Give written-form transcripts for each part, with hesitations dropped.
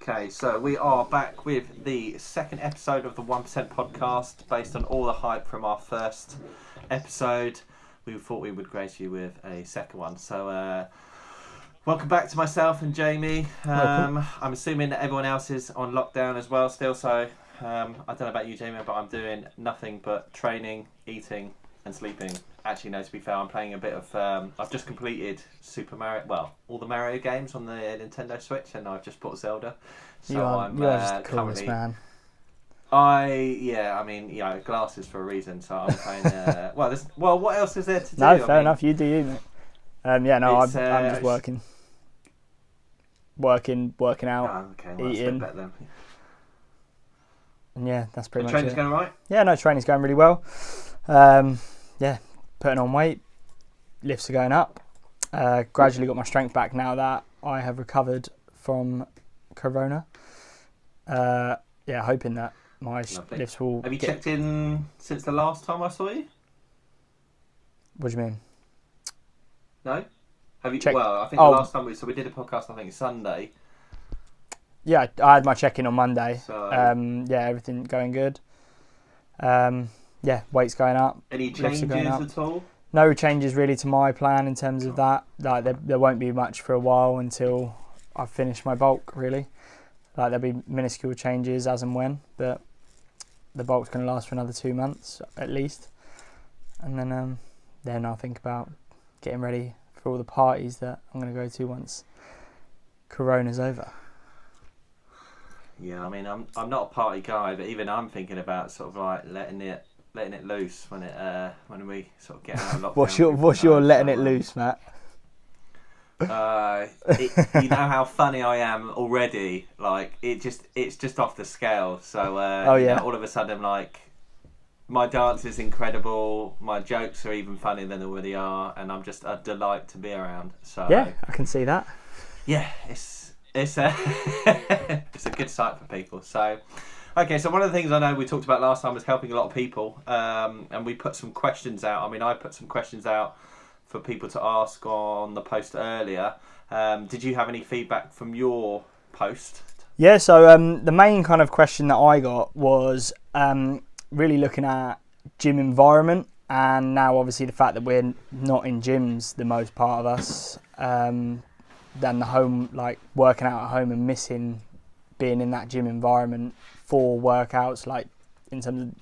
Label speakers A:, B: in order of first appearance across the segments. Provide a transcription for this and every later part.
A: Okay, so we are back with the second episode of the 1% podcast based on all the hype from our first episode. We thought we would grace you with a second one. So, welcome back to myself and Jamie. I'm assuming that everyone else is on lockdown as well still. So, I don't know about you, Jamie, but I'm doing nothing but training, eating and sleeping. Actually, no, to be fair, I'm playing a bit of... I've just completed Super Mario... Well, all the Mario games on the Nintendo Switch, and I've just bought Zelda. So
B: you are just the coolest man.
A: Glasses for a reason, so I'm playing... what else is there to do?
B: No, fair enough, you do you, mate. I'm just working. Working out, eating.
A: Better then.
B: And yeah, that's pretty much
A: training's
B: it.
A: Going all right?
B: Yeah, no, training's going really well. Putting on weight, lifts are going up. Gradually got my strength back now that I have recovered from Corona. Hoping that my lifts will...
A: Have you checked in since the last time I saw you?
B: What do you mean?
A: No? Have you?
B: Checked.
A: Well, I think the last time we did a podcast, I think Sunday.
B: Yeah, I had my check-in on Monday.
A: So,
B: everything going good. Weight's going up.
A: Any changes at all?
B: No changes really to my plan in terms of that. Like there won't be much for a while until I finish my bulk, really. Like there'll be minuscule changes as and when, but the bulk's going to last for another 2 months at least. And then I'll think about getting ready for all the parties that I'm going to go to once Corona's over.
A: Yeah, I mean, I'm not a party guy, but even I'm thinking about sort of like letting it loose when we sort of get out of lockdown.
B: what's your letting it loose, Matt?
A: You know how funny I am already. Like it's just off the scale. So all of a sudden, like my dance is incredible. My jokes are even funnier than they already are, and I'm just a delight to be around. So
B: yeah, I can see that.
A: Yeah, it's a it's a good sight for people. So. Okay, so one of the things I know we talked about last time was helping a lot of people, and we put some questions out. I mean, I put some questions out for people to ask on the post earlier. Did you have any feedback from your post?
B: Yeah, so the main kind of question that I got was really looking at gym environment, and now obviously the fact that we're not in gyms, the most part of us, than the home, like working out at home and missing being in that gym environment for workouts, like in terms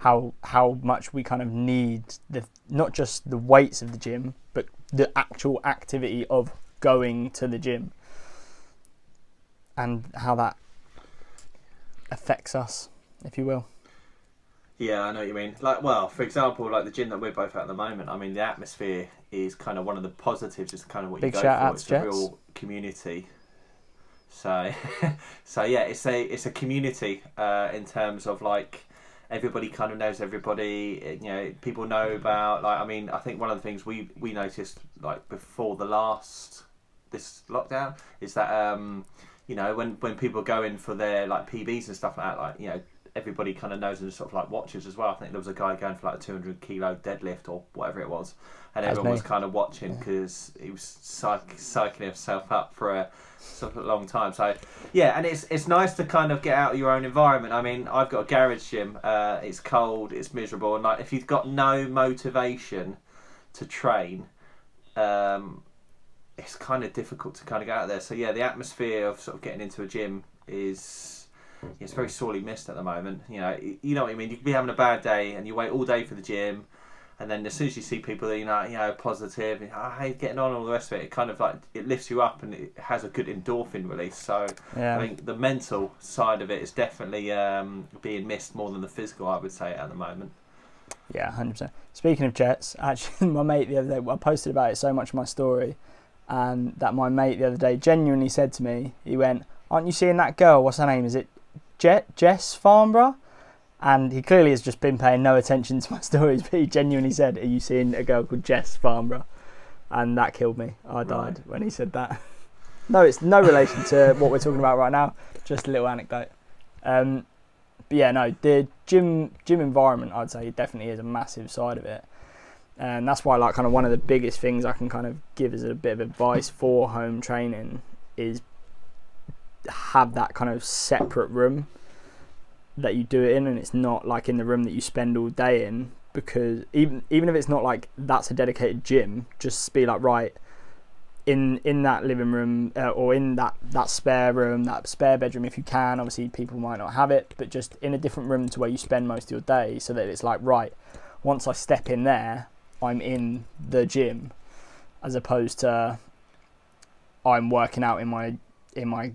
B: of how much we kind of need not just the weights of the gym, but the actual activity of going to the gym and how that affects us, if you will.
A: Yeah, I know what you mean. Like, well, for example, like the gym that we're both at the moment, I mean, the atmosphere is kind of one of the positives. It's kind of what
B: Big
A: you go
B: shout
A: for.
B: out
A: It's
B: to
A: a
B: Jets.
A: real community. So yeah, it's a community in terms of like everybody kind of knows everybody. You know, people know about like. I mean, I think one of the things we noticed like before this lockdown is that when people go in for their like PBs and stuff like that, like everybody kind of knows and sort of like watches as well. I think there was a guy going for like a 200 kilo deadlift or whatever it was, and everyone was kind of watching because he was psyching himself up for a sort of long time. So yeah, and it's nice to kind of get out of your own environment. I mean, I've got a garage gym. It's cold, it's miserable, and like if you've got no motivation to train, it's kind of difficult to kind of get out there. So yeah, the atmosphere of sort of getting into a gym it's very sorely missed at the moment. You know what I mean. You could be having a bad day and you wait all day for the gym, and then as soon as you see people that positive, and, how you getting on, all the rest of it, it kind of like it lifts you up and it has a good endorphin release. So yeah. I think the mental side of it is definitely being missed more than the physical, I would say, at the moment.
B: Yeah, 100%. Speaking of Jets, actually, my mate the other day, I posted about it so much in my story, and that my mate the other day genuinely said to me, he went, "Aren't you seeing that girl? What's her name? Is it Jess Farnborough?" And he clearly has just been paying no attention to my stories, but he genuinely said, "Are you seeing a girl called Jess Farnborough?" And that killed me. I died when he said that. No, it's no relation to what we're talking about right now. Just a little anecdote. But yeah, no, the gym environment, I'd say, definitely is a massive side of it. And that's why, like, kind of one of the biggest things I can kind of give as a bit of advice for home training is have that kind of separate room that you do it in, and it's not like in the room that you spend all day in, because even if it's not like that's a dedicated gym, just be like, right, in that living room or in that spare room, that spare bedroom, if you can. Obviously people might not have it, but just in a different room to where you spend most of your day, so that it's like, right, once I step in there, I'm in the gym, as opposed to I'm working out in my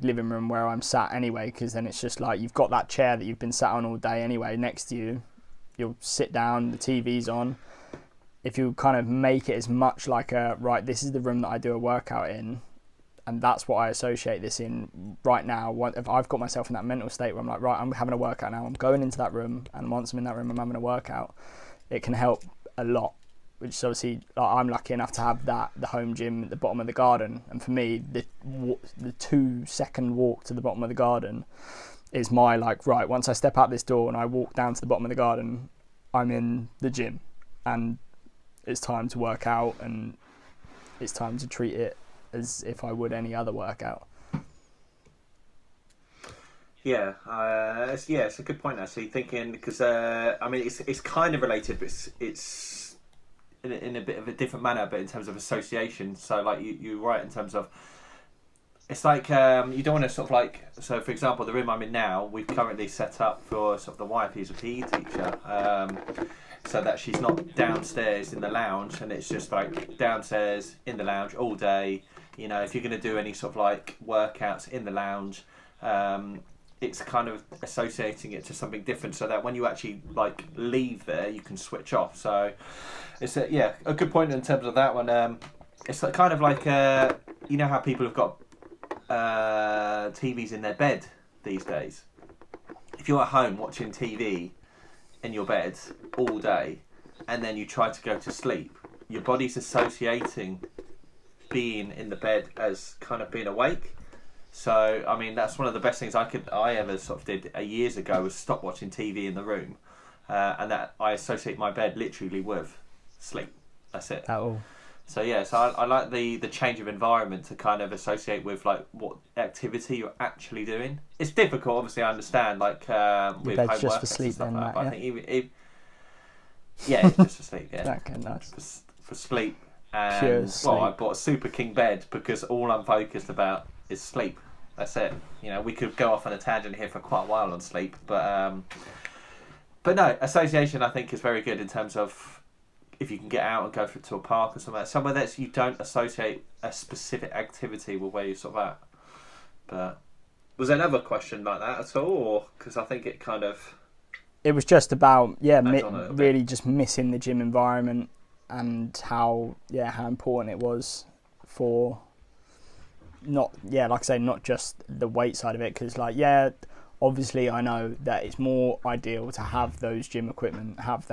B: living room where I'm sat anyway, because then it's just like you've got that chair that you've been sat on all day anyway next to you. You'll sit down, the TV's on. If you kind of make it as much like a, right, this is the room that I do a workout in, and that's what I associate this in right now. If I've got myself in that mental state where I'm like, right, I'm having a workout now, I'm going into that room, and once I'm in that room, I'm having a workout, it can help a lot. Which is obviously, like, I'm lucky enough to have the home gym at the bottom of the garden, and for me, the 2-second walk to the bottom of the garden is my, like, right, once I step out this door and I walk down to the bottom of the garden, I'm in the gym, and it's time to work out, and it's time to treat it as if I would any other workout.
A: Yeah, it's a good point actually. Thinking, because I mean, it's kind of related, but it's in a bit of a different manner, but in terms of association. So like you're right in terms of, it's like you don't want to sort of like, so for example, the room I'm in now, we've currently set up for sort of the wife who's a PE teacher, so that she's not downstairs in the lounge, and it's just like downstairs in the lounge all day. You know, if you're going to do any sort of like workouts in the lounge, it's kind of associating it to something different, so that when you actually like leave there, you can switch off. So it's a good point in terms of that one. It's like, kind of like you know how people have got TVs in their bed these days. If you're at home watching TV in your bed all day, and then you try to go to sleep, your body's associating being in the bed as kind of being awake. So I mean, that's one of the best things I ever sort of did years ago, was stop watching TV in the room, and that I associate my bed literally with sleep. That's it.
B: Oh.
A: So yeah, so I like the change of environment to kind of associate with like what activity you're actually doing. It's difficult, obviously. I understand, like with home
B: just for
A: workouts
B: sleep
A: and stuff
B: then,
A: like that.
B: Matt,
A: But I think it's just for sleep. Yeah,
B: Okay, nice.
A: for sleep. And
B: Pure sleep.
A: well, I bought a Super King bed because all I'm focused about is sleep. That's it. You know, we could go off on a tangent here for quite a while on sleep, but no, association I think is very good in terms of, if you can get out and go to a park or somewhere that you don't associate a specific activity with where you're sort of at. But was there another question like that at all, or because I think it kind of,
B: it was just about
A: really
B: just missing the gym environment, and how important it was for not just the weight side of it, because obviously I know that it's more ideal to have those gym equipment, have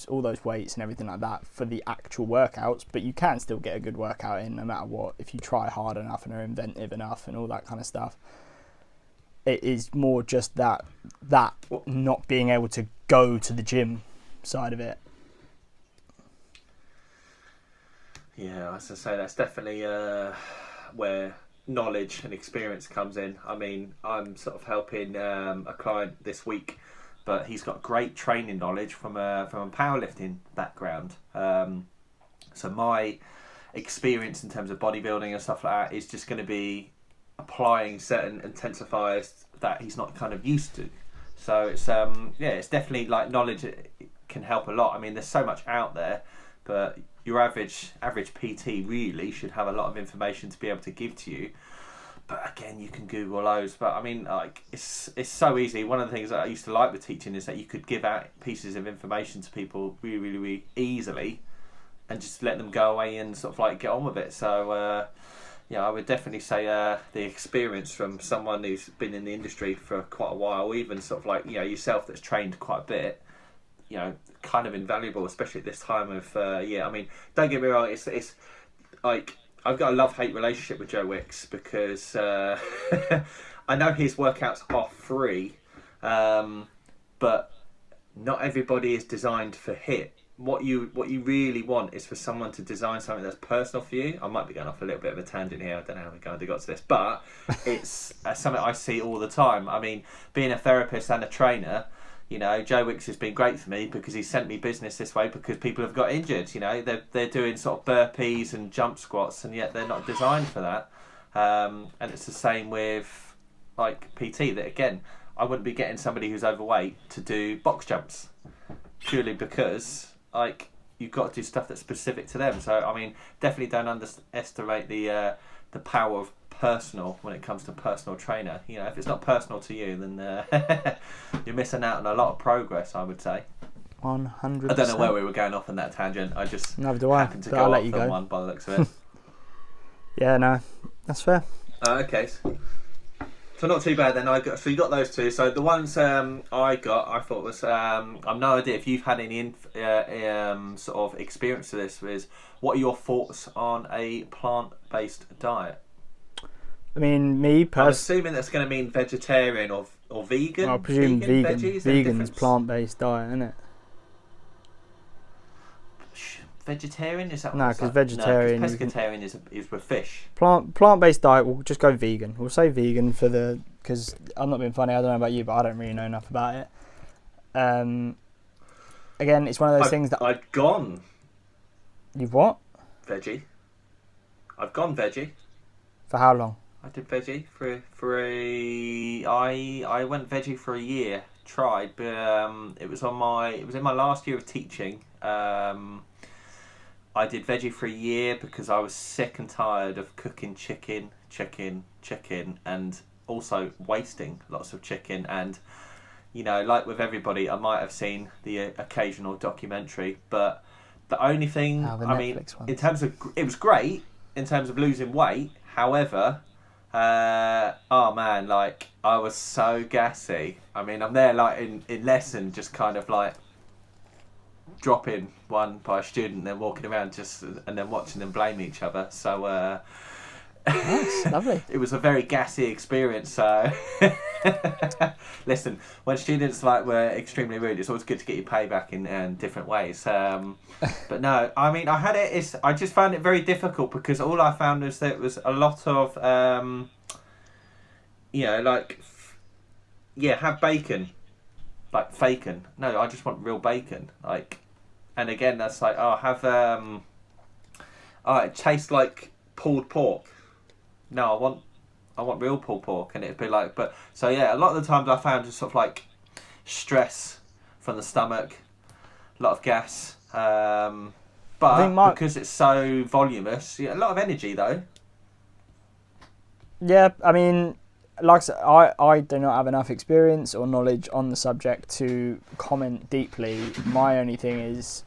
B: all those weights and everything like that for the actual workouts, but you can still get a good workout in no matter what if you try hard enough and are inventive enough and all that kind of stuff. It is more just that not being able to go to the gym side of it.
A: Yeah, as I say, that's definitely where knowledge and experience comes in. I mean, I'm sort of helping a client this week, but he's got great training knowledge from a powerlifting background. So my experience in terms of bodybuilding and stuff like that is just going to be applying certain intensifiers that he's not kind of used to. So it's it's definitely like knowledge. It can help a lot. I mean, there's so much out there, but your average PT really should have a lot of information to be able to give to you. But again, you can Google those. But I mean, like it's so easy. One of the things that I used to like with teaching is that you could give out pieces of information to people really, really, really easily, and just let them go away and sort of like get on with it. So I would definitely say the experience from someone who's been in the industry for quite a while, even sort of like yourself that's trained quite a bit, kind of invaluable, especially at this time of I mean, don't get me wrong, it's like I've got a love-hate relationship with Joe Wicks, because I know his workouts are free, but not everybody is designed for HIIT, what you really want is for someone to design something that's personal for you. I might be going off a little bit of a tangent here. I don't know how we kind of got to this, but it's something I see all the time. I mean, being a therapist and a trainer, you know, Joe Wicks has been great for me because he sent me business this way because people have got injured. You know, they're doing sort of burpees and jump squats, and yet they're not designed for that. And it's the same with like PT. That again, I wouldn't be getting somebody who's overweight to do box jumps purely because like you've got to do stuff that's specific to them. So I mean, definitely don't underestimate the power of personal when it comes to personal trainer. You know, if it's not personal to you, then you're missing out on a lot of progress, I would say.
B: 100%.
A: I don't know where we were going off on that tangent. I just
B: Neither do I,
A: happened to
B: but
A: go
B: I'll let
A: off
B: you
A: on
B: go.
A: one by the looks of it.
B: Yeah, no, that's fair.
A: Okay. So not too bad then. So you got those two. So the ones I thought was I've no idea if you've had any sort of experience to this. Was what are your thoughts on a plant-based diet?
B: I mean, me
A: I'm
B: personally,
A: assuming that's going to mean vegetarian or vegan.
B: I presume vegan.
A: Veggies, is there a
B: Vegan's
A: difference?
B: plant-based diet, isn't it?
A: Vegetarian is that?
B: No,
A: what's
B: 'cause
A: that?
B: vegetarian,
A: No,
B: you can-
A: pescatarian is with fish.
B: Plant-based diet. We'll just go vegan. We'll say vegan because I'm not being funny. I don't know about you, but I don't really know enough about it. Again, it's one of those things that
A: I've gone
B: you've what
A: veggie. I've gone veggie.
B: for how long?
A: I did veggie I went veggie for a year. Tried, but it was in my last year of teaching. I did veggie for a year because I was sick and tired of cooking chicken, and also wasting lots of chicken. And you know, like with everybody, I might have seen the occasional documentary, but the only thing,
B: Oh, the
A: I mean,
B: Netflix ones.
A: in terms of, it was great in terms of losing weight. However, oh man, like I was so gassy. I mean, I'm there like in lesson, just kind of like dropping one by a student, then walking around and then watching them blame each other. So
B: Nice, lovely.
A: it was a very gassy experience. So listen, when students like were extremely rude, it's always good to get your payback in different ways. But no, I mean, I just found it very difficult because all I found was that it was a lot of have bacon, like fakin. No, I just want real bacon. Like, and again, that's like, it tastes like pulled pork. No, I want real pulled pork, and it'd be like, but so yeah, a lot of the times I found just sort of like stress from the stomach, a lot of gas, but because it's so voluminous, yeah, a lot of energy though.
B: Yeah, I mean, like I said, I do not have enough experience or knowledge on the subject to comment deeply. My only thing is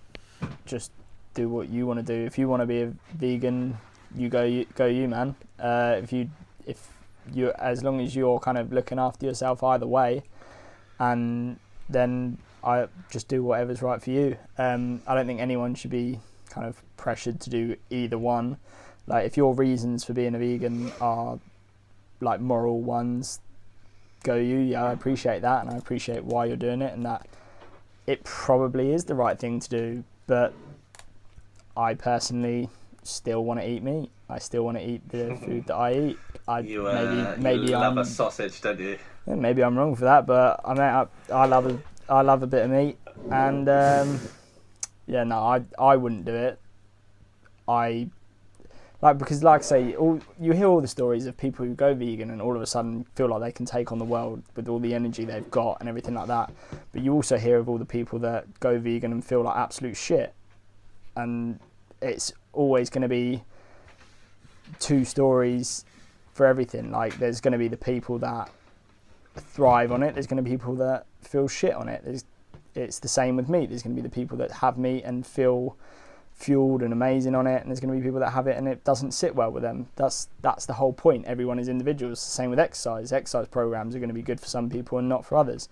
B: just do what you want to do. If you want to be a vegan, you go, man. If you, as long as you're kind of looking after yourself either way, and then I just do whatever's right for you. I don't think anyone should be kind of pressured to do either one. Like, if your reasons for being a vegan are like moral ones, go you. Yeah, I appreciate that, and I appreciate why you're doing it, and that it probably is the right thing to do. But I personally still want to eat meat. I still want to eat the food that I eat.
A: You
B: maybe
A: love a sausage, don't you?
B: Maybe I'm wrong for that, but I love a bit of meat, and I wouldn't do it. Because like I say, you hear all the stories of people who go vegan and all of a sudden feel like they can take on the world with all the energy they've got and everything like that. But you also hear of all the people that go vegan and feel like absolute shit. And it's always going to be two stories for everything. Like, there's going to be the people that thrive on it. There's going to be people that feel shit on it. It's the same with meat. There's going to be the people that have meat and feel fueled and amazing on it, and there's going to be people that have it and it doesn't sit well with them. That's the whole point. Everyone is individuals. Same with exercise. Exercise programs are going to be good for some people and not for others.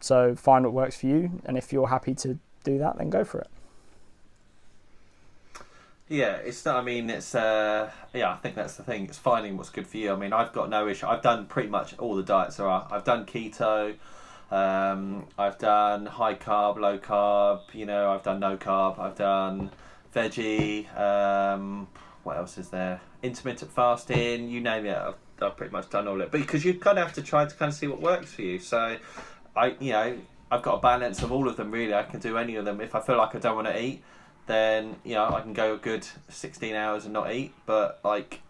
B: So find what works for you, and if you're happy to do that, then go for it.
A: Yeah, it's not. I mean, it's I think that's the thing. It's finding what's good for you. I mean, I've got no issue. I've done pretty much all the diets there are. I've done keto. I've done high carb, low carb. I've done no carb. I've done veggie. What else is there? Intermittent fasting. You name it. I've pretty much done all of it. But because you kind of have to try to kind of see what works for you. So I've got a balance of all of them. Really, I can do any of them. If I feel like I don't want to eat, then I can go a good 16 hours and not eat. But like,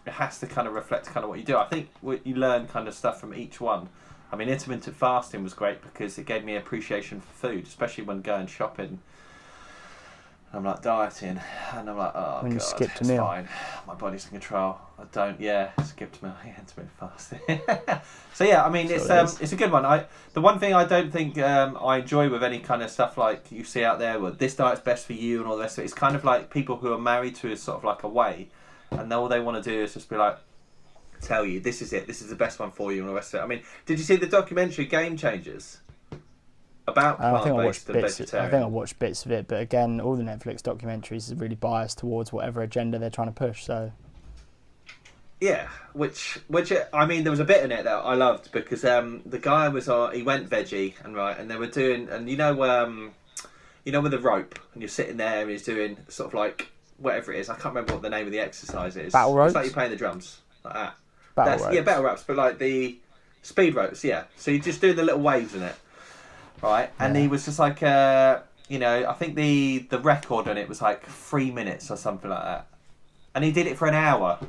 A: it has to kind of reflect kind of what you do. I think you learn kind of stuff from each one. I mean, intermittent fasting was great because it gave me appreciation for food, especially when going shopping. I'm like dieting, and I'm like, oh
B: when
A: god,
B: you skipped a
A: it's
B: meal.
A: fine. My body's in control. I don't, skipped a meal. Yeah, intermittent fasting. So yeah, I mean, it's a good one. The one thing I don't think I enjoy with any kind of stuff like you see out there, well, this diet's best for you and all this. It's kind of like people who are married to a sort of like a way, and all they want to do is just be like, tell you this is it, this is the best one for you, and all the rest of it. I mean, did you see the documentary Game Changers? About plant-based and vegetarian.
B: I think I watched bits of it, but again, all the Netflix documentaries are really biased towards whatever agenda they're trying to push. So,
A: yeah, which I mean, there was a bit in it that I loved because the guy he went veggie and they were doing, and with the rope and you're sitting there and he's doing sort of like whatever it is. I can't remember what the name of the exercise is.
B: Battle ropes.
A: It's like you're playing the drums like that.
B: Battle ropes.
A: Yeah, battle ropes, but like the speed ropes. Yeah, so you're just doing the little waves in it. Right, and he was just like, I think the record on it was like 3 minutes or something like that, and he did it for an hour.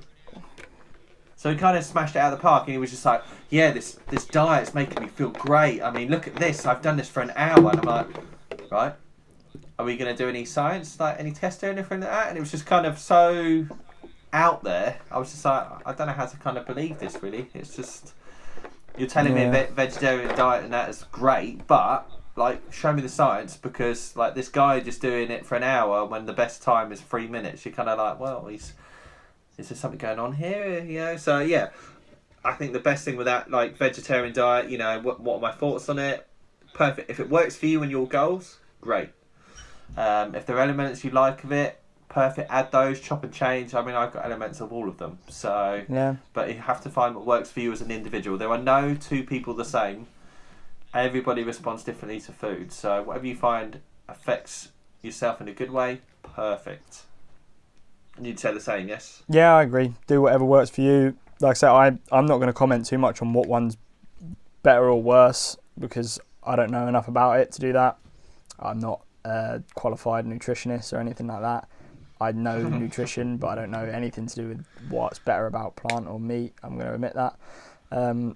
A: So he kind of smashed it out of the park, and he was just like, yeah, this diet's making me feel great. I mean, look at this, I've done this for an hour, and I'm like, right, are we going to do any science, like any tests or anything like that? And it was just kind of so out there. I was just like, I don't know how to kind of believe this, really. It's just... You're telling me a vegetarian diet and that is great, but like, show me the science, because like this guy just doing it for an hour when the best time is 3 minutes. You're kind of like, well, is there something going on here? So yeah, I think the best thing with that like vegetarian diet, what are my thoughts on it? Perfect. If it works for you and your goals, great. If there are elements you like of it, perfect. Add those, chop and change. I mean, I've got elements of all of them. So,
B: yeah.
A: But you have to find what works for you as an individual. There are no two people the same. Everybody responds differently to food. So whatever you find affects yourself in a good way, perfect. And you'd say the same, yes?
B: Yeah, I agree. Do whatever works for you. Like I said, I'm not going to comment too much on what one's better or worse because I don't know enough about it to do that. I'm not a qualified nutritionist or anything like that. I know nutrition, but I don't know anything to do with what's better about plant or meat. I'm going to admit that. But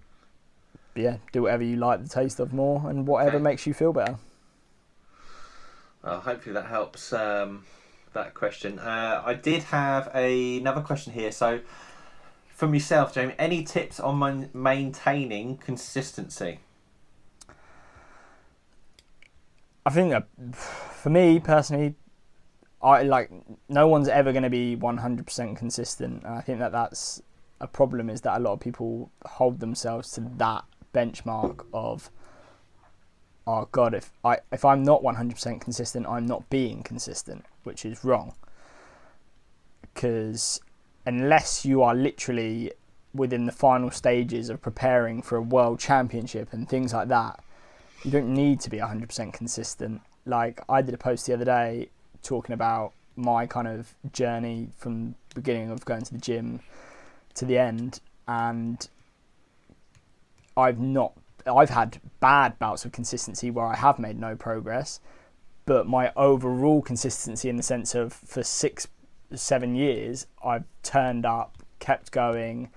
B: yeah, do whatever you like the taste of more and whatever makes you feel better.
A: Well, hopefully that helps that question. I did have another question here. So, from yourself, Jamie, any tips on maintaining consistency?
B: I think that for me personally, no one's ever going to be 100% consistent, and I think that's a problem. Is that a lot of people hold themselves to that benchmark of, oh God, if I'm not 100% consistent, I'm not being consistent, which is wrong. Because unless you are literally within the final stages of preparing for a world championship and things like that, you don't need to be 100% consistent. Like, I did a post the other day talking about my kind of journey from the beginning of going to the gym to the end, and I've had bad bouts of consistency where I have made no progress, but my overall consistency in the sense of for 6-7 years I've turned up, kept going.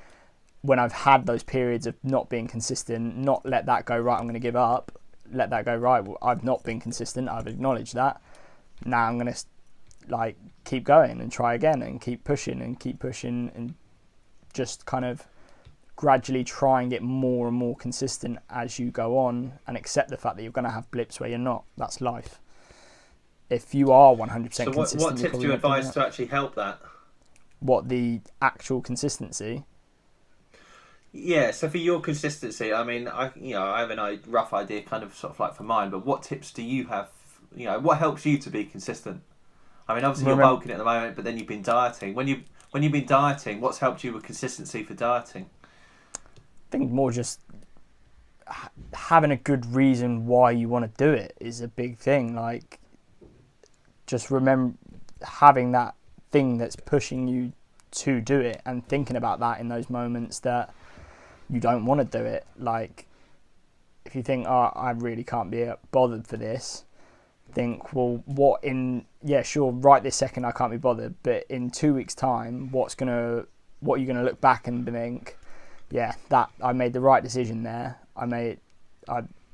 B: When I've had those periods of not being consistent, not let that go, right, I'm going to give up, let that go, right, well, I've not been consistent, I've acknowledged that, now I'm going to keep going and try again and keep pushing and just kind of gradually try and get more and more consistent as you go on, and accept the fact that you're going to have blips where you're not. That's life. If you are 100% consistent...
A: So what tips do you advise to actually help that?
B: What, the actual consistency?
A: Yeah, so for your consistency, I mean, I have a rough idea kind of sort of like for mine, but what tips do you have? What helps you to be consistent? I mean, obviously you're bulking at the moment, but then you've been dieting. When you've been dieting, what's helped you with consistency for dieting?
B: I think more just having a good reason why you want to do it is a big thing. Like, just remember having that thing that's pushing you to do it, and thinking about that in those moments that you don't want to do it. Like, if you think, oh, I really can't be bothered for this, think, well, sure, right this second I can't be bothered, but in 2 weeks' time, what are you gonna look back and think, yeah, that I made the right decision there.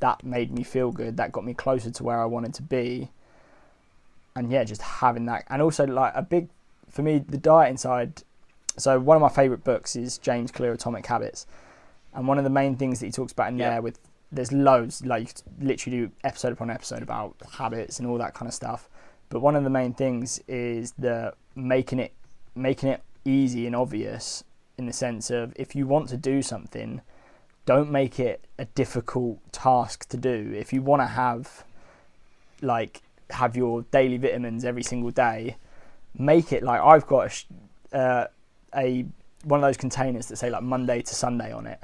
B: That made me feel good. That got me closer to where I wanted to be. And yeah, just having that, and also like for me, the dieting side. So one of my favourite books is James Clear, Atomic Habits, and one of the main things that he talks about in there there's loads, like you could literally do episode upon episode about habits and all that kind of stuff. But one of the main things is the making it easy and obvious, in the sense of, if you want to do something, don't make it a difficult task to do. If you want to have your daily vitamins every single day, make it like, I've got one of those containers that say like Monday to Sunday on it,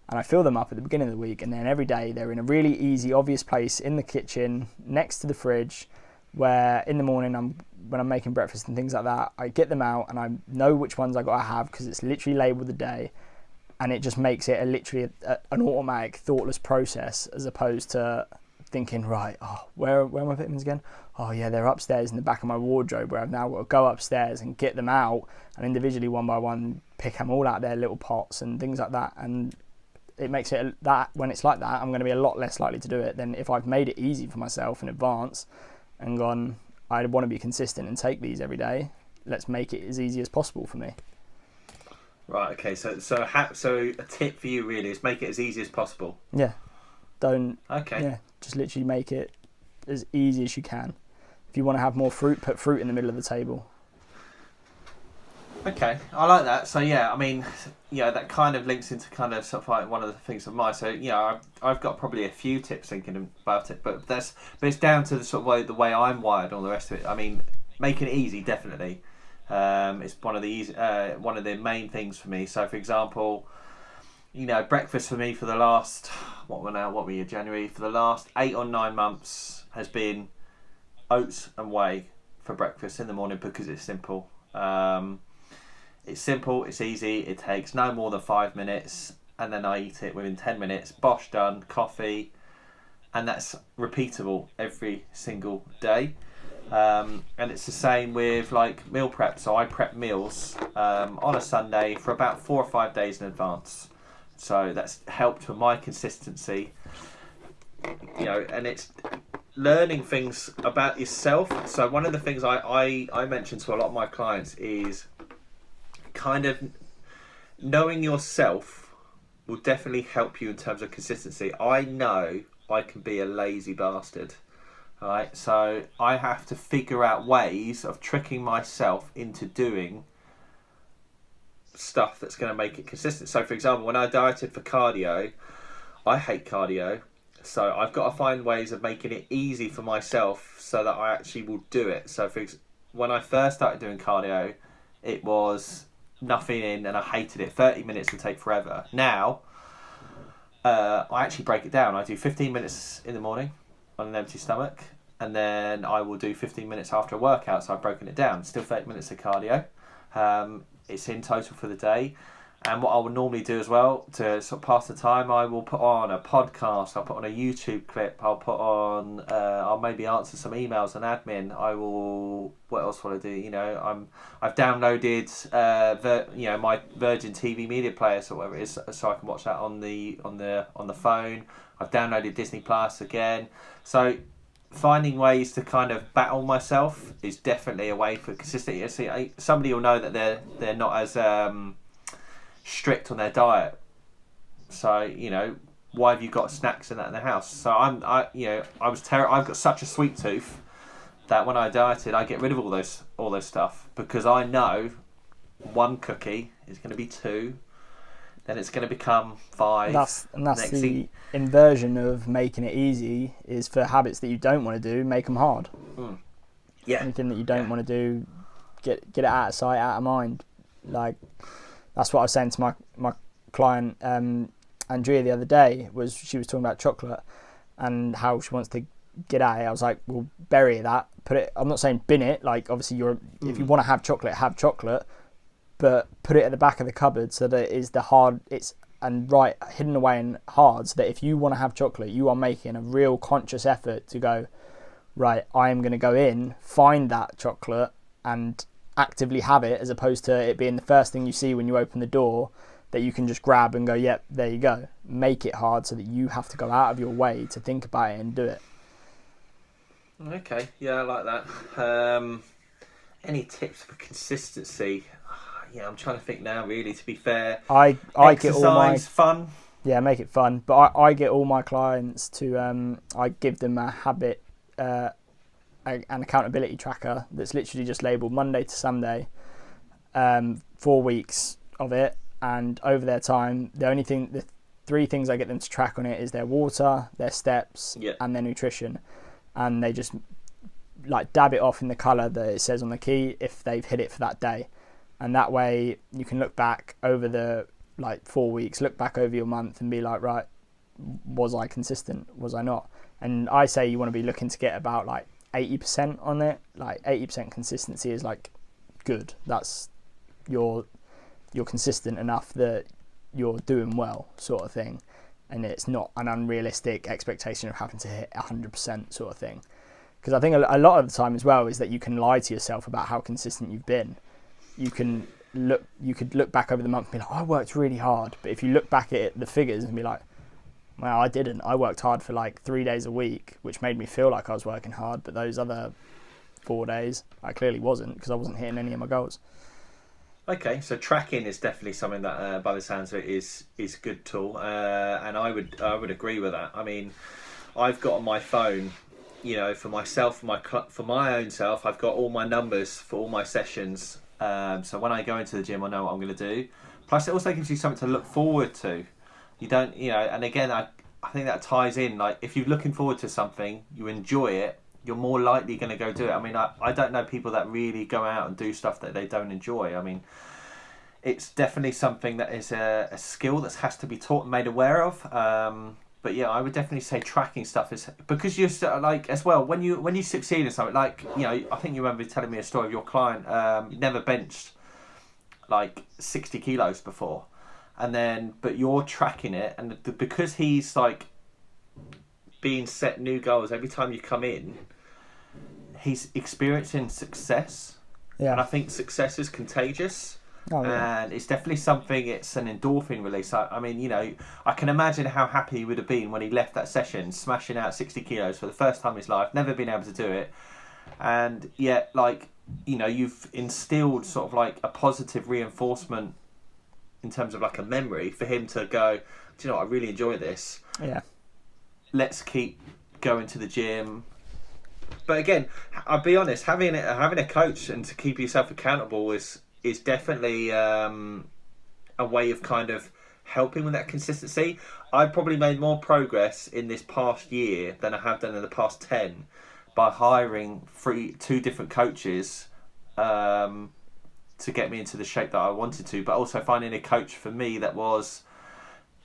B: and I fill them up at the beginning of the week, and then every day they're in a really easy, obvious place in the kitchen next to the fridge, where in the morning when I'm making breakfast and things like that, I get them out and I know which ones I got to have, because it's literally labelled the day, and it just makes it an automatic, thoughtless process, as opposed to thinking, right, where are my vitamins again? Oh yeah, they're upstairs in the back of my wardrobe, where I've now got to go upstairs and get them out, and individually, one by one, pick them all out of their little pots and things like that. And it makes it that when it's like that, I'm going to be a lot less likely to do it than if I've made it easy for myself in advance and gone, I want to be consistent and take these every day. Let's make it as easy as possible for me.
A: Right. Okay. So a tip for you really is make it as easy as possible.
B: Yeah. Don't.
A: Okay.
B: Yeah. Just literally make it as easy as you can. If you want to have more fruit, put fruit in the middle of the table.
A: Okay, I like that. So yeah, I mean, that kind of links into kind of sort of like one of the things of mine. So I've got probably a few tips thinking about it, but it's down to the sort of the way I'm wired and all the rest of it. I mean, making it easy, definitely. It's one of the main things for me. So for example, breakfast for me for the last January, for the last 8 or 9 months has been oats and whey for breakfast in the morning, because it's simple. It's simple, it's easy, it takes no more than 5 minutes, and then I eat it within 10 minutes. Bosh, done, coffee, and that's repeatable every single day. And it's the same with like meal prep. So I prep meals on a Sunday for about 4 or 5 days in advance. So that's helped with my consistency. And it's learning things about yourself. So one of the things I mention to a lot of my clients is kind of knowing yourself will definitely help you in terms of consistency. I know I can be a lazy bastard, right? So I have to figure out ways of tricking myself into doing stuff that's going to make it consistent. So for example, when I dieted for cardio, I hate cardio, so I've got to find ways of making it easy for myself so that I actually will do it. So when I first started doing cardio, it was nothing in and I hated it. 30 minutes would take forever. Now I actually break it down. I do 15 minutes in the morning on an empty stomach, and then I will do 15 minutes after a workout. So I've broken it down. Still 30 minutes of cardio. It's in total for the day. And what I would normally do as well to sort of pass the time, I will put on a podcast, I'll put on a YouTube clip, I'll maybe answer some emails and admin. What else will I do? I've downloaded my Virgin TV media player, so whatever it is, so I can watch that on the phone. I've downloaded Disney Plus again. So finding ways to kind of battle myself is definitely a way for consistency. Somebody will know that they're not as strict on their diet, so why have you got snacks and that in the house? So I've got such a sweet tooth that when I dieted, I get rid of all those stuff, because I know one cookie is going to be 2, then it's going to become 5.
B: That's the inversion of making it easy, is for habits that you don't want to do, make them hard.
A: Yeah,
B: anything that you don't want to do, get it out of sight, out of mind. Like, that's what I was saying to my client, and Andrea the other day she was talking about chocolate and how she wants to get at it. I was like, well, bury that, put it. I'm not saying bin it. Like obviously, if you want to have chocolate, but put it at the back of the cupboard so that it is hidden away and hard, so that if you want to have chocolate, you are making a real conscious effort to go, right, I am going to go in, find that chocolate and actively have it, as opposed to it being the first thing you see when you open the door that you can just grab and go, yep, there you go. Make it hard so that you have to go out of your way to think about it and do it.
A: Okay, yeah, I like that. Any tips for consistency? Yeah, I'm trying to think now, really, to be fair.
B: I get all my
A: fun.
B: Yeah, make it fun. But I get all my clients to I give them a habit an accountability tracker that's literally just labelled Monday to Sunday, 4 weeks of it, and over their time, the 3 things I get them to track on it is their water, their steps, and their nutrition, and they just like dab it off in the colour that it says on the key if they've hit it for that day. And that way you can look back over the 4 weeks, look back over your month and be like, right, was I consistent? Was I not? And I say you want to be looking to get about 80% on it. 80% consistency is good. That's you're consistent enough that you're doing well, sort of thing. And it's not an unrealistic expectation of having to hit 100% sort of thing. Because I think a lot of the time as well is that you can lie to yourself about how consistent you've been. You could look back over the month and be like, I worked really hard. But if you look back at the figures and be like, well, I didn't. I worked hard for 3 days a week, which made me feel like I was working hard. But those other 4 days, I clearly wasn't, because I wasn't hitting any of my goals.
A: Okay, so tracking is definitely something that, by the sounds of it, is a good tool, and I would agree with that. I mean, I've got on my phone, for myself, for my own self, I've got all my numbers for all my sessions. So when I go into the gym, I know what I'm going to do. Plus, it also gives you something to look forward to. You don't, and again, I think that ties in. If you're looking forward to something, you enjoy it, you're more likely going to go do it. I mean, I don't know people that really go out and do stuff that they don't enjoy. I mean, it's definitely something that is a skill that has to be taught and made aware of. But yeah, I would definitely say tracking stuff is, because you're as well, when you succeed in something, I think you remember telling me a story of your client never benched 60 kilos before, and then but you're tracking it, and because he's being set new goals every time you come in, he's experiencing success. And I think success is contagious. And it's definitely something, it's an endorphin release. I mean, I can imagine how happy he would have been when he left that session smashing out 60 kilos for the first time in his life, never been able to do it. And yet, you've instilled sort of a positive reinforcement in terms of a memory for him to go, do you know what, I really enjoy this. Yeah. Let's keep going to the gym. But again, I'll be honest, having a coach and to keep yourself accountable is definitely a way of kind of helping with that consistency. I've probably made more progress in this past year than I have done in the past 10 by hiring 2 different coaches to get me into the shape that I wanted to, but also finding a coach for me that was,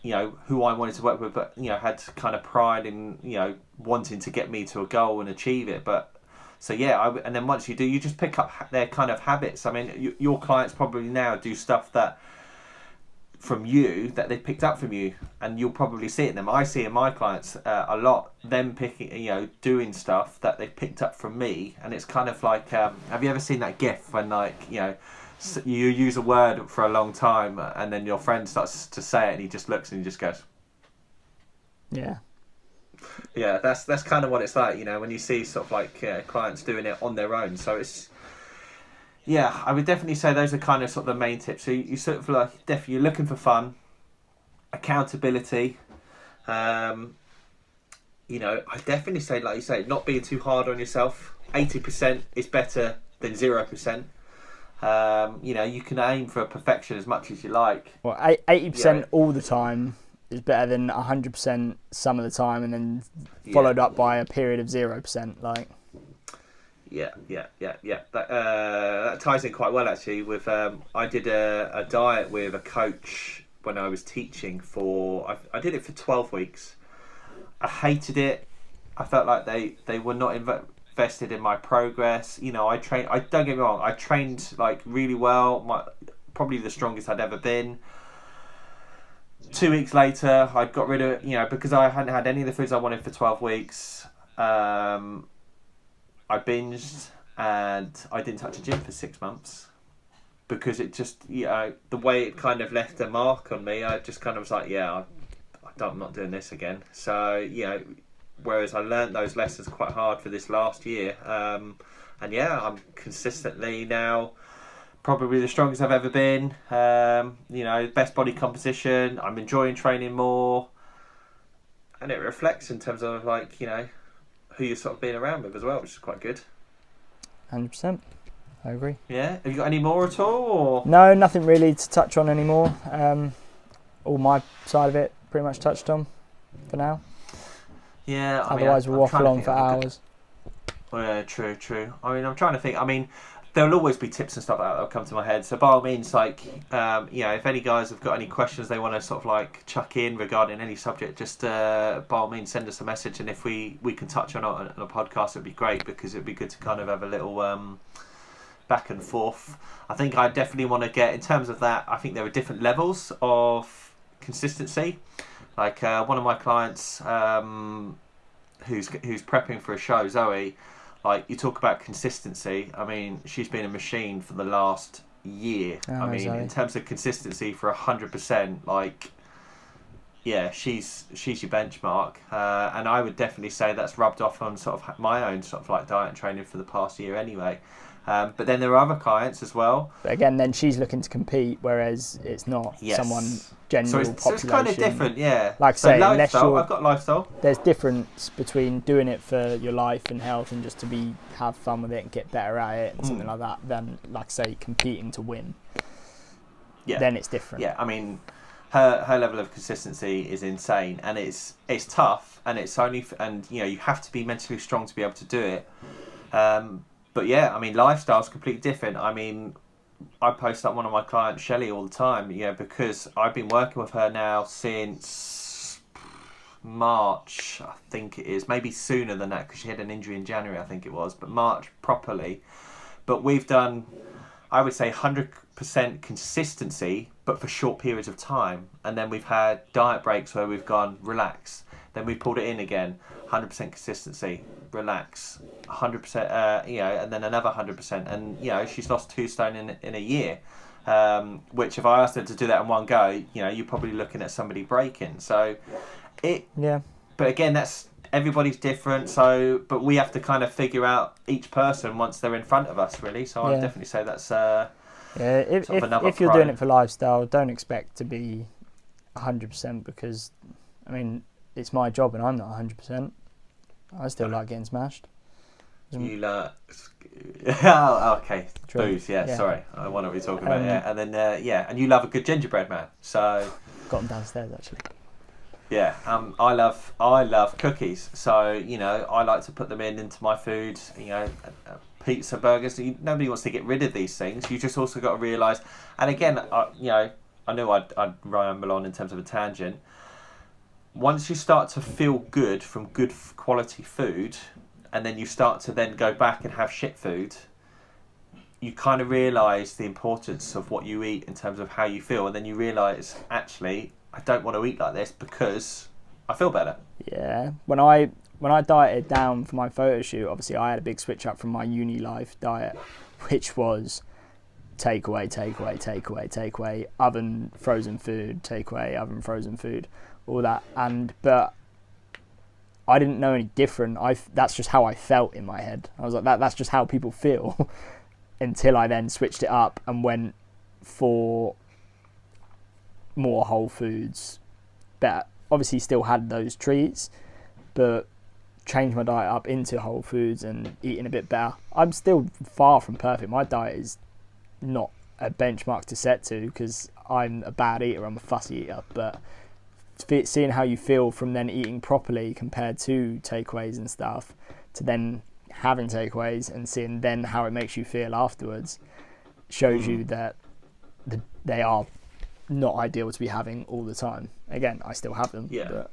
A: who I wanted to work with, but, had kind of pride in, wanting to get me to a goal and achieve it. But so yeah, and then once you do, you just pick up their kind of habits. I mean, your clients probably now do stuff that from you that they picked up from you, and you'll probably see it in them. I see in my clients a lot them picking, doing stuff that they picked up from me, and it's kind of have you ever seen that GIF when you use a word for a long time, and then your friend starts to say it, and he just looks and he just goes, yeah. Yeah, that's kind of what it's like, when you see sort of clients doing it on their own. So it's, yeah, I would definitely say those are kind of sort of the main tips. So you sort of definitely you're looking for fun, accountability. I definitely say, like you say, not being too hard on yourself. 80% is better than 0%. You can aim for perfection as much as you like. Well,
B: 80% all the time is better than 100% some of the time, and then followed up by a period of 0%.
A: Yeah. That ties in quite well actually. With I did a diet with a coach when I was teaching I did it for 12 weeks. I hated it. I felt like they were not invested in my progress. You know, I don't get me wrong, I trained like really well, probably the strongest I'd ever been. 2 weeks later, I got rid of, because I hadn't had any of the foods I wanted for 12 weeks. I binged and I didn't touch a gym for 6 months. Because it just, the way it kind of left a mark on me, I just kind of was like, I'm not doing this again. So, whereas I learned those lessons quite hard for this last year. And I'm consistently now probably the strongest I've ever been. Best body composition. I'm enjoying training more. And it reflects in terms of who you're sort of being around with as well, which is quite good.
B: 100%. I agree.
A: Yeah. Have you got any more at all? Or?
B: No, nothing really to touch on anymore. All my side of it pretty much touched on for now.
A: Yeah.
B: Otherwise, we'll waffle on for hours.
A: Yeah, true. I'm trying to think. There'll always be tips and stuff that'll come to my head. So by all means, if any guys have got any questions they want to sort of chuck in regarding any subject, just by all means send us a message, and if we can touch on it on a podcast, it'd be great, because it'd be good to kind of have a little back and forth. I think I definitely want to get, in terms of that, I think there are different levels of consistency. Like one of my clients who's prepping for a show, Zoe, you talk about consistency. She's been a machine for the last year. Zoe. In terms of consistency for 100%, she's your benchmark. And I would definitely say that's rubbed off on sort of my own sort of diet and training for the past year anyway. But then there are other clients as well.
B: But again, then she's looking to compete, whereas it's not someone general population.
A: So it's kind of different, yeah.
B: Like I say,
A: lifestyle, I've got lifestyle.
B: There's difference between doing it for your life and health and just to have fun with it and get better at it and something like that, than, like I say, competing to win. Yeah. Then it's different.
A: Yeah, her level of consistency is insane, and it's tough, and it's only you have to be mentally strong to be able to do it. But lifestyle's completely different. I post up one of my clients, Shelley, all the time, because I've been working with her now since March, I think it is, maybe sooner than that, because she had an injury in January, I think it was, but March properly. But we've done, I would say, 100% consistency, but for short periods of time. And then we've had diet breaks where we've gone, relax. Then we pulled it in again, 100% consistency, relax, 100%, and then another 100%. And, she's lost 2 stone in a year, which if I asked her to do that in one go, you're probably looking at somebody breaking. So but again, that's, everybody's different. So, but we have to kind of figure out each person once they're in front of us, really. So I'd definitely say that's
B: if you're doing it for lifestyle, don't expect to be 100%, because, it's my job and I'm not 100%. I still like getting smashed.
A: You like... oh, okay. Booze, yeah, sorry. I wonder what you're talking about, yeah. And then, and you love a good gingerbread man, so... Got
B: them downstairs, actually.
A: Yeah, I love cookies, so, I like to put them into my food, pizza, burgers. Nobody wants to get rid of these things. You just also got to realise... And again, I knew I'd ramble on in terms of a tangent. Once you start to feel good from good quality food, and then you start to then go back and have shit food, you kind of realise the importance of what you eat in terms of how you feel, and then you realise, actually, I don't want to eat like this because I feel better. Yeah.
B: When I dieted down for my photo shoot, obviously I had a big switch up from my uni life diet, which was takeaway, oven frozen food, takeaway, oven frozen food, all that. But I didn't know any different. That's just how I felt in my head. I was like, that's just how people feel. Until I then switched it up and went for more whole foods. That obviously still had those treats, but changed my diet up into whole foods and eating a bit better. I'm still far from perfect. My diet is not a benchmark to set to, because I'm a bad eater. I'm a fussy eater, but seeing how you feel from then eating properly compared to takeaways and stuff, to then having takeaways and seeing then how it makes you feel afterwards, shows you that they are not ideal to be having all the time. Again, I still have them.
A: Yeah.
B: But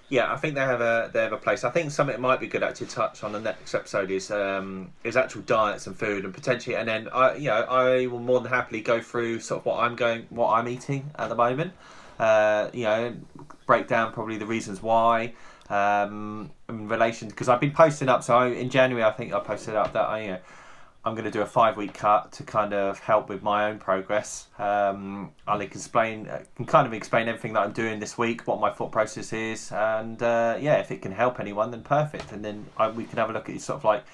A: Yeah, I think they have a place. I think something that might be good actually to touch on the next episode is actual diets and food, and potentially, and then I will more than happily go through sort of what I'm eating at the moment. Break down probably the reasons why in relation, because I've been posting up. So in January, I think I posted up that I'm going to do a 5-week cut to kind of help with my own progress. I'll explain everything that I'm doing this week, what my thought process is, and if it can help anyone, then perfect. And then we can have a look at sort of like,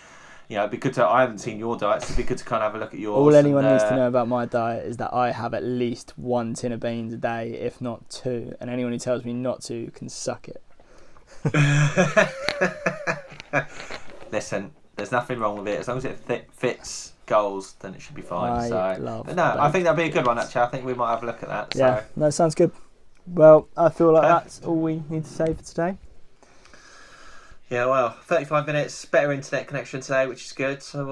A: it'd be good to. I haven't seen your diet, so it'd be good to kind of have a look at yours.
B: All anyone needs to know about my diet is that I have at least 1 tin of beans a day, if not 2. And anyone who tells me not to can suck it.
A: Listen. There's nothing wrong with it. As long as it fits goals, then it should be fine. I think that'd be a good one, actually. I think we might have a look at that.
B: Yeah, that sounds good. Well, I feel like that's all we need to say for today.
A: Yeah, well, 35 minutes, better internet connection today, which is good. So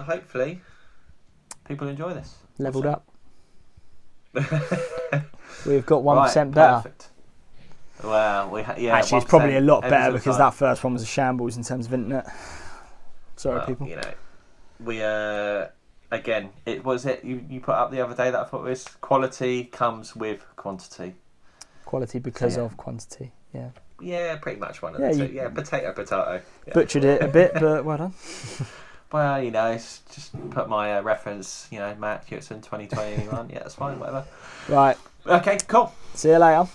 A: hopefully people enjoy this.
B: Leveled up. We've got 1% better. Perfect.
A: Well,
B: actually, it's probably a lot better because that first one was a shambles in terms of internet. Sorry, people.
A: We again, it was it you put up the other day that I thought was quality comes with quantity.
B: Quality because of quantity. Yeah.
A: Yeah, pretty much one of the two. Yeah, potato. Yeah.
B: Butchered it a bit, but well done.
A: Well, it's just put my reference. Matt Hewson 2021. Yeah, that's fine. Whatever.
B: Right.
A: Okay. Cool.
B: See you later.